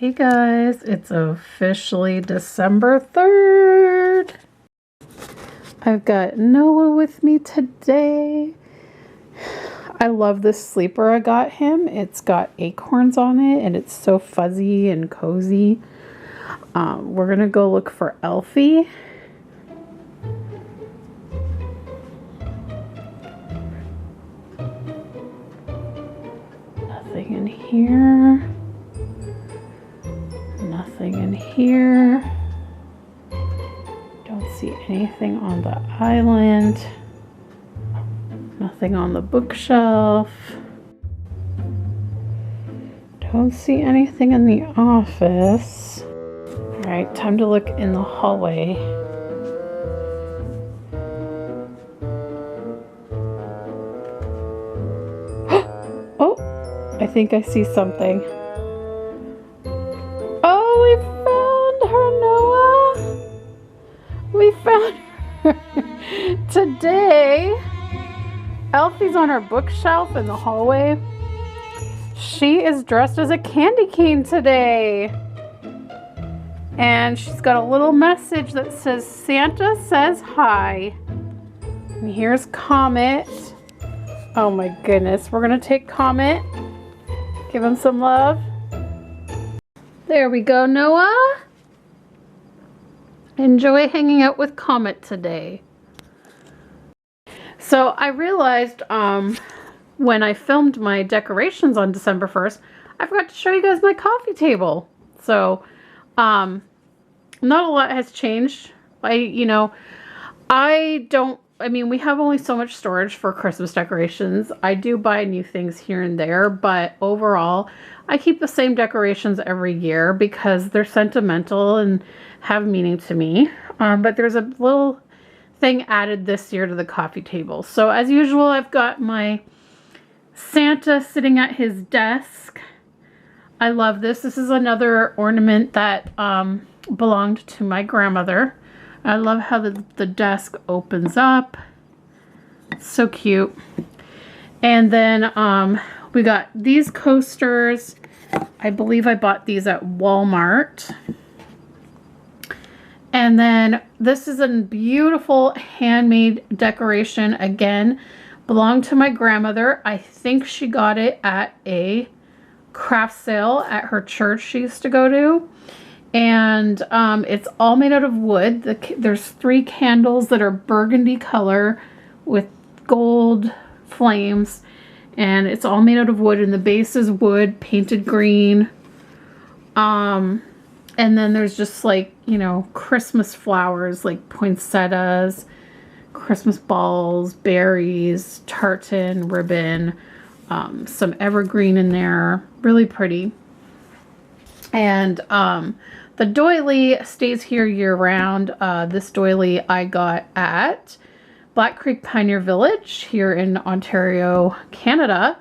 Hey guys, it's officially December 3rd. I've got Noah with me today. I love this sleeper I got him. It's got acorns on it and it's so fuzzy and cozy. We're gonna go look for Elfie. Nothing in here. Nothing in here. Don't see anything on the island. Nothing on the bookshelf. Don't see anything in the office. All right, time to look in the hallway. Oh, I think I see something. We found her today. Elfie's on her bookshelf in the hallway. She is dressed as a candy cane today. And she's got a little message that says, Santa says hi. And here's Comet. Oh my goodness. We're going to take Comet. Give him some love. There we go, Noah. Enjoy hanging out with Comet today. So I realized when I filmed my decorations on December 1st, I forgot to show you guys my coffee table. So not a lot has changed. We have only so much storage for Christmas decorations. I do buy new things here and there, but overall, I keep the same decorations every year because they're sentimental and have meaning to me. But there's a little thing added this year to the coffee table. So as usual, I've got my Santa sitting at his desk. I love this. This is another ornament that belonged to my grandmother. I love how the desk opens up. It's so cute. And then we got these coasters. I believe I bought these at Walmart. And then this is a beautiful handmade decoration. Again, belonged to my grandmother. I think she got it at a craft sale at her church she used to go to. And it's all made out of wood. There's 3 candles that are burgundy color with gold flames. And it's all made out of wood. And the base is wood, painted green. And then there's just like, Christmas flowers like poinsettias, Christmas balls, berries, tartan, ribbon, some evergreen in there. Really pretty. And the doily stays here year round. This doily I got at Black Creek Pioneer Village here in Ontario, Canada.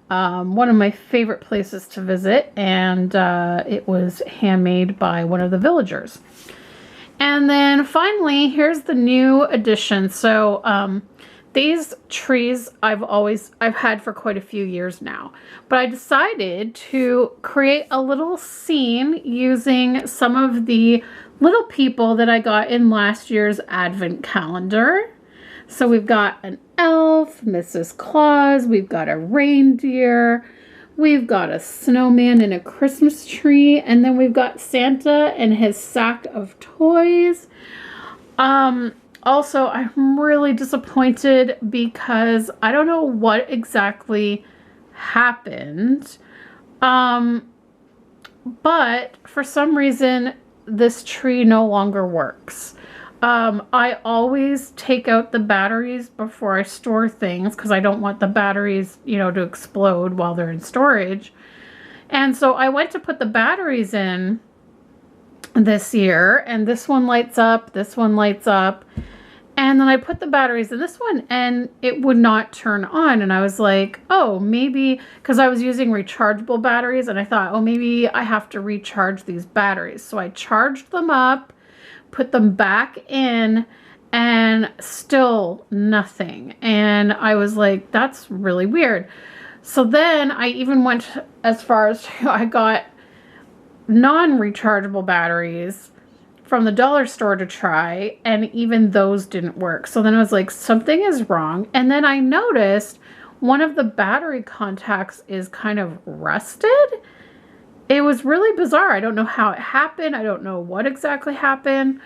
One of my favorite places to visit, and it was handmade by one of the villagers. And then finally, here's the new addition. So these trees I've had for quite a few years now, but I decided to create a little scene using some of the little people that I got in last year's advent calendar. So we've got an elf, Mrs. Claus, we've got a reindeer, we've got a snowman and a Christmas tree, and then we've got Santa and his sack of toys. Also, I'm really disappointed because I don't know what exactly happened, but for some reason, this tree no longer works. I always take out the batteries before I store things because I don't want the batteries, to explode while they're in storage. And so I went to put the batteries in this year, and this one lights up, this one lights up. And then I put the batteries in this one and it would not turn on. And I was like, oh, maybe, because I was using rechargeable batteries, and I thought, oh, maybe I have to recharge these batteries. So I charged them up, put them back in, and still nothing. And I was like, that's really weird. So then I even went as far as I got non-rechargeable batteries from the dollar store to try, and even those didn't work. So then I was like, something is wrong. And then I noticed one of the battery contacts is kind of rusted. It was really bizarre. I don't know how it happened. I don't know what exactly happened.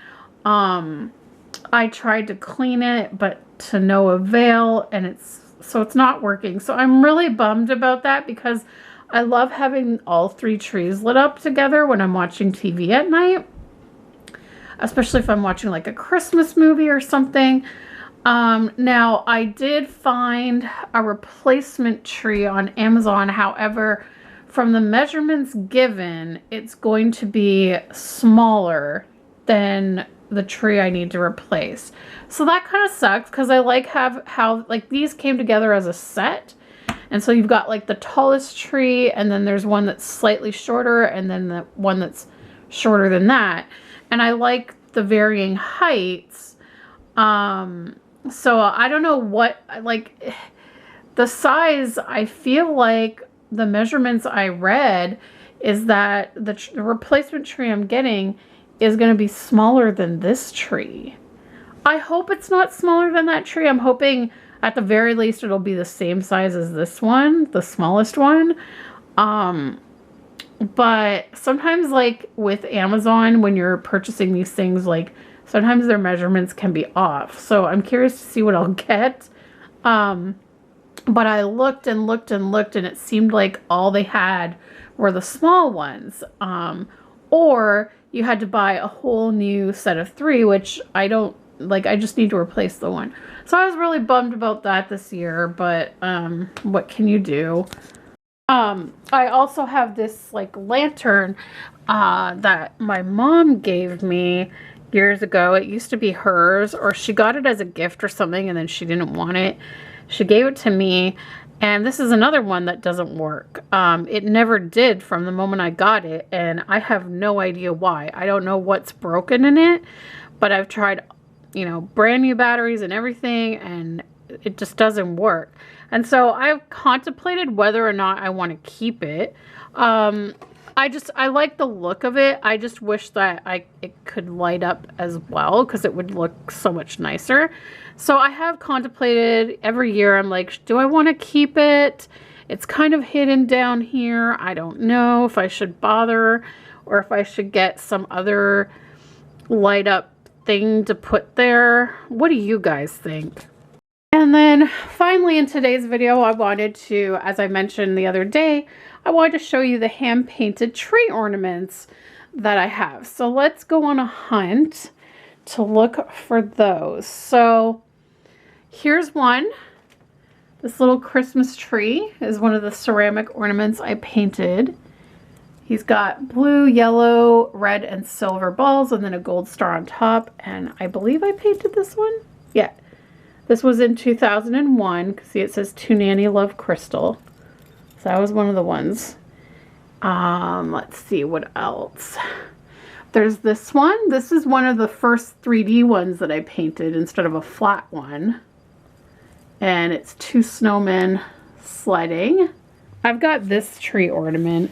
I tried to clean it, but to no avail, and it's not working. So I'm really bummed about that because I love having all 3 trees lit up together when I'm watching TV at night, especially if I'm watching like a Christmas movie or something. Now I did find a replacement tree on Amazon. However, from the measurements given, it's going to be smaller than the tree I need to replace. So that kind of sucks because I like how like these came together as a set. And so you've got like the tallest tree, and then there's one that's slightly shorter, and then the one that's shorter than that. And I like the varying heights. So I don't know what, like the size, I feel like the measurements I read is that the replacement tree I'm getting is going to be smaller than this tree. I hope it's not smaller than that tree. I'm hoping at the very least it'll be the same size as this one, the smallest one. But sometimes, like with Amazon, when you're purchasing these things, like sometimes their measurements can be off. So I'm curious to see what I'll get. But I looked and looked and looked, and it seemed like all they had were the small ones. Or you had to buy a whole new set of 3, which I don't like. I just need to replace the one. So I was really bummed about that this year, but what can you do? I also have this like lantern that my mom gave me years ago. It used to be hers, or she got it as a gift or something, and then she didn't want it. She gave it to me, and this is another one that doesn't work. It never did from the moment I got it, and I have no idea why. I don't know what's broken in it, but I've tried, you know, brand new batteries and everything, and it just doesn't work. And so I've contemplated whether or not I want to keep it. I like the look of it. I just wish that it could light up as well, because it would look so much nicer. So I have contemplated every year. I'm like, do I want to keep it? It's kind of hidden down here. I don't know if I should bother, or if I should get some other light up thing to put there. What do you guys think? And then finally in today's video, I wanted to, as I mentioned the other day, I wanted to show you the hand painted tree ornaments that I have. So let's go on a hunt to look for those. So here's one. This little Christmas tree is one of the ceramic ornaments I painted. He's got blue, yellow, red, and silver balls, and then a gold star on top. And I believe I painted this one. Yeah. This was in 2001. See, it says To Nanny Love Crystal. So that was one of the ones. Let's see what else. There's this one. This is one of the first 3D ones that I painted instead of a flat one. And it's 2 snowmen sledding. I've got this tree ornament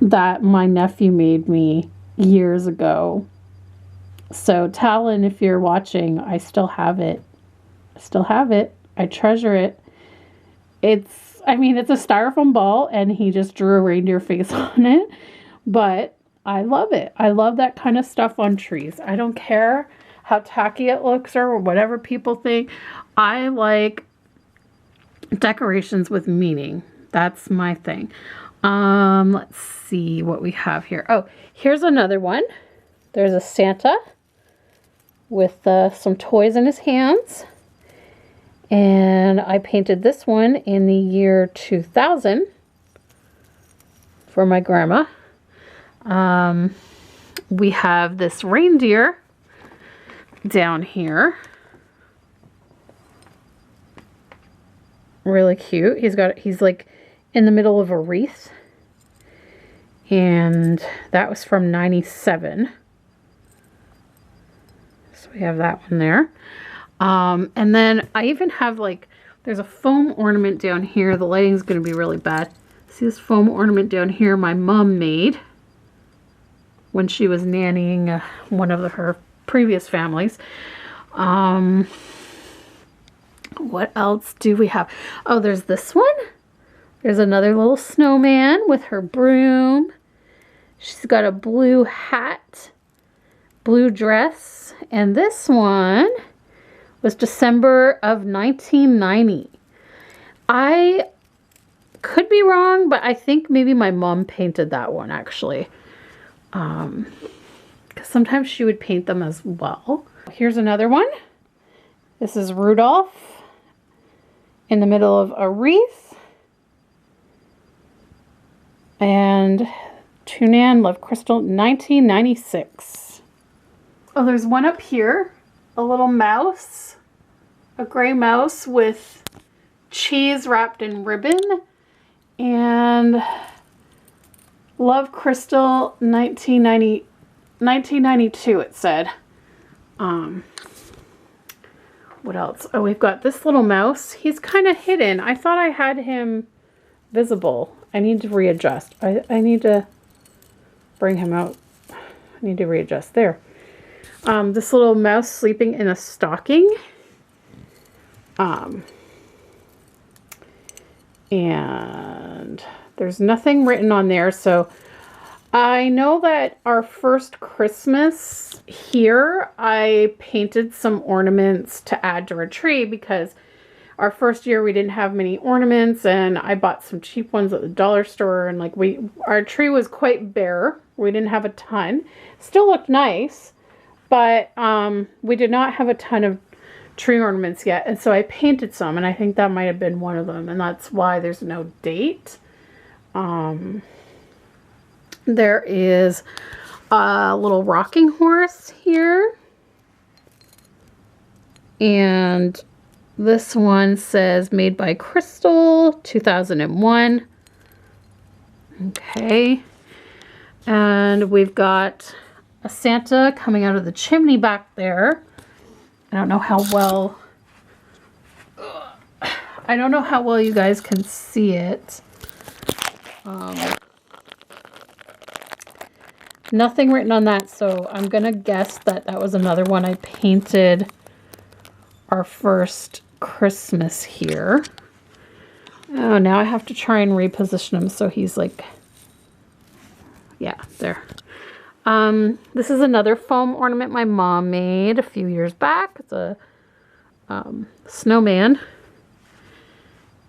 that my nephew made me years ago. So Talon, if you're watching, I still have it. I treasure it. I mean, it's a styrofoam ball, and he just drew a reindeer face on it, but I love it. I love that kind of stuff on trees. I don't care how tacky it looks or whatever people think. I like decorations with meaning. That's my thing. Let's see what we have here. Oh, here's another one. There's a Santa with some toys in his hands. And I painted this one in the year 2000 for my grandma. We have this reindeer down here. Really cute. He's like in the middle of a wreath. And that was from 97. So we have that one there. And then I even have like, there's a foam ornament down here. The lighting's going to be really bad. See this foam ornament down here my mom made. when she was nannying one of her previous families. What else do we have? Oh, there's this one. There's another little snowman with her broom. She's got a blue hat, blue dress, and this one was December of 1990. I could be wrong, but I think maybe my mom painted that one actually. Because sometimes she would paint them as well. Here's another one. This is Rudolph in the middle of a wreath. And Tunan Love Crystal, 1996. Oh, there's one up here. A little mouse. A gray mouse with cheese wrapped in ribbon. And Love Crystal, 1992 it said. What else? Oh, we've got this little mouse. He's kind of hidden. I thought I had him visible. I need to readjust. I need to bring him out. I need to readjust there. This little mouse sleeping in a stocking. And there's nothing written on there, so I know that our first Christmas here, I painted some ornaments to add to our tree because our first year we didn't have many ornaments, and I bought some cheap ones at the dollar store, and like our tree was quite bare. We didn't have a ton. Still looked nice, but we did not have a ton of tree ornaments yet, and so I painted some, and I think that might have been one of them, and that's why there's no date. There is a little rocking horse here, and this one says made by Crystal, 2001. Okay, and we've got a Santa coming out of the chimney back there. I don't know how well you guys can see it. Nothing written on that, so I'm gonna guess that that was another one I painted our first Christmas here. Oh, now I have to try and reposition him so he's like, yeah, there. This is another foam ornament my mom made a few years back. It's a snowman.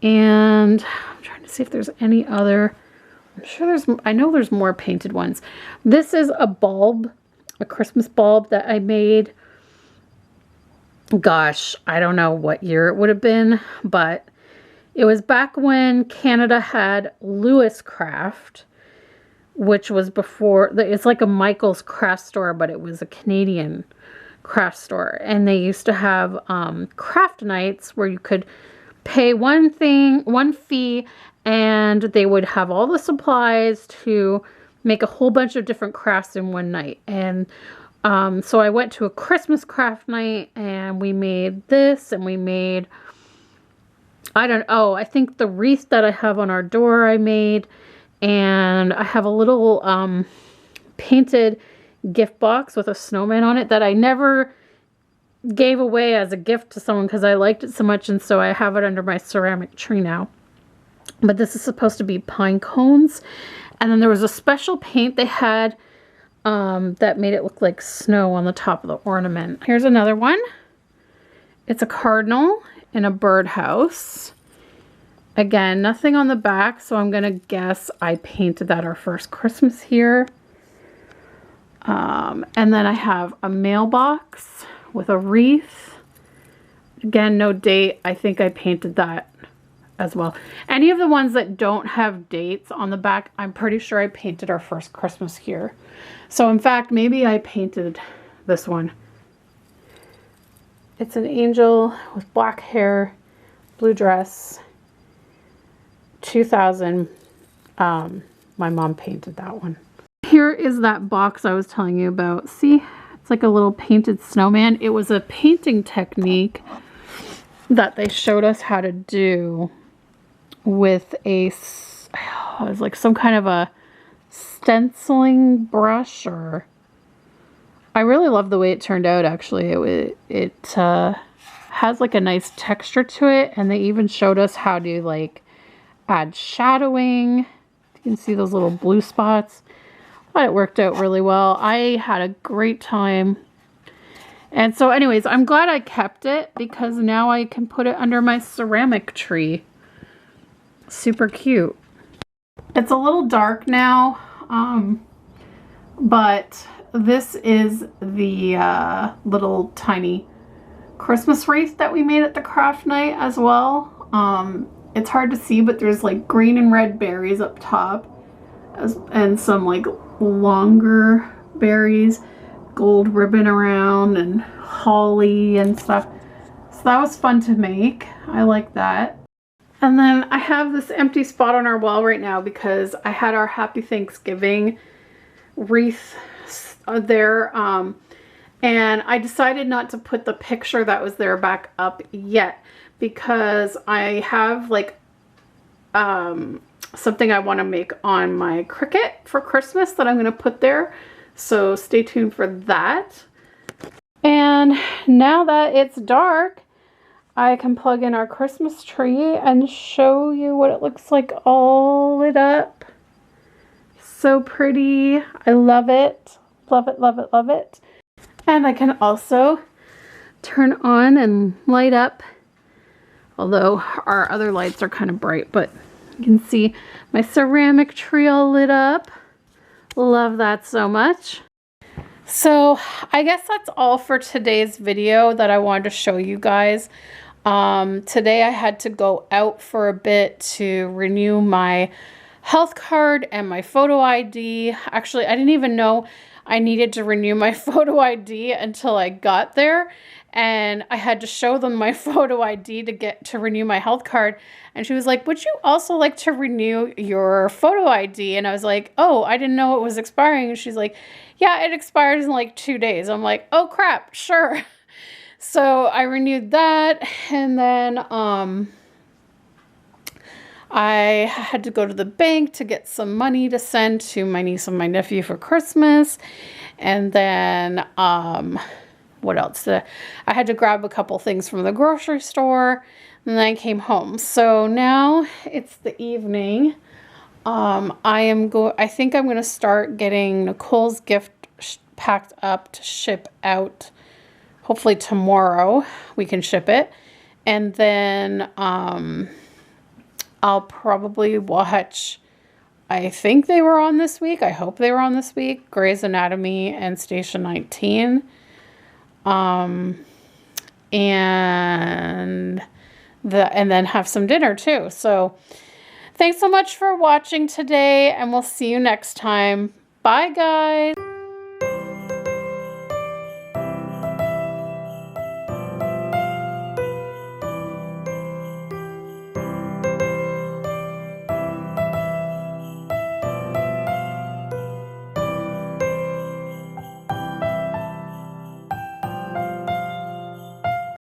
And I'm trying to see if there's any other. I'm sure I know there's more painted ones. This is a bulb, a Christmas bulb that I made. Gosh, I don't know what year it would have been, but it was back when Canada had Lewis Craft, which was before, it's like a Michael's craft store, but it was a Canadian craft store. And they used to have craft nights where you could pay one fee, and they would have all the supplies to make a whole bunch of different crafts in one night. And so I went to a Christmas craft night, and we made this, and we made, I think the wreath that I have on our door I made, and I have a little painted gift box with a snowman on it that I never gave away as a gift to someone because I liked it so much, and so I have it under my ceramic tree now. But this is supposed to be pine cones, and then there was a special paint they had that made it look like snow on the top of the ornament. Here's another one. It's a cardinal in a birdhouse. Again, nothing on the back, so I'm gonna guess I painted that our first Christmas here. And then I have a mailbox with a wreath. Again, no date. I think I painted that as well. Any of the ones that don't have dates on the back, I'm pretty sure I painted our first Christmas here. So in fact, maybe I painted this one. It's an angel with black hair, blue dress, 2000. My mom painted that one. Here is that box I was telling you about. See, it's like a little painted snowman. It was a painting technique that they showed us how to do with it was like some kind of a stenciling brush, or I really love the way it turned out. Actually, it has like a nice texture to it, and they even showed us how to like add shadowing. You can see those little blue spots, but it worked out really well. I had a great time. And so anyways, I'm glad I kept it because now I can put it under my ceramic tree. Super cute. It's a little dark now, but this is the little tiny Christmas wreath that we made at the craft night as well. It's hard to see, but there's like green and red berries up top and some like longer berries, gold ribbon around, and holly and stuff. So that was fun to make. I like that. And then I have this empty spot on our wall right now because I had our Happy Thanksgiving wreath there. And I decided not to put the picture that was there back up yet because I have like something I want to make on my Cricut for Christmas that I'm going to put there. So stay tuned for that. And now that it's dark, I can plug in our Christmas tree and show you what it looks like all lit up. So pretty. I love it. Love it, love it, love it. And I can also turn on and light up, although our other lights are kind of bright, but you can see my ceramic tree all lit up. Love that so much. So I guess that's all for today's video that I wanted to show you guys. Today I had to go out for a bit to renew my health card and my photo ID. Actually, I didn't even know I needed to renew my photo ID until I got there, and I had to show them my photo ID to get to renew my health card. And she was like, would you also like to renew your photo ID? And I was like, oh, I didn't know it was expiring. And she's like, yeah, it expires in like 2 days. I'm like, oh crap, sure. So I renewed that, and then I had to go to the bank to get some money to send to my niece and my nephew for Christmas. And then what else? I had to grab a couple things from the grocery store, and then I came home. So now it's the evening. I think I'm going to start getting Nicole's gift packed up to ship out. Hopefully tomorrow we can ship it. And then I'll probably watch, I think they were on this week. I hope they were on this week. Grey's Anatomy and Station 19. And then have some dinner too. So thanks so much for watching today, and we'll see you next time. Bye guys.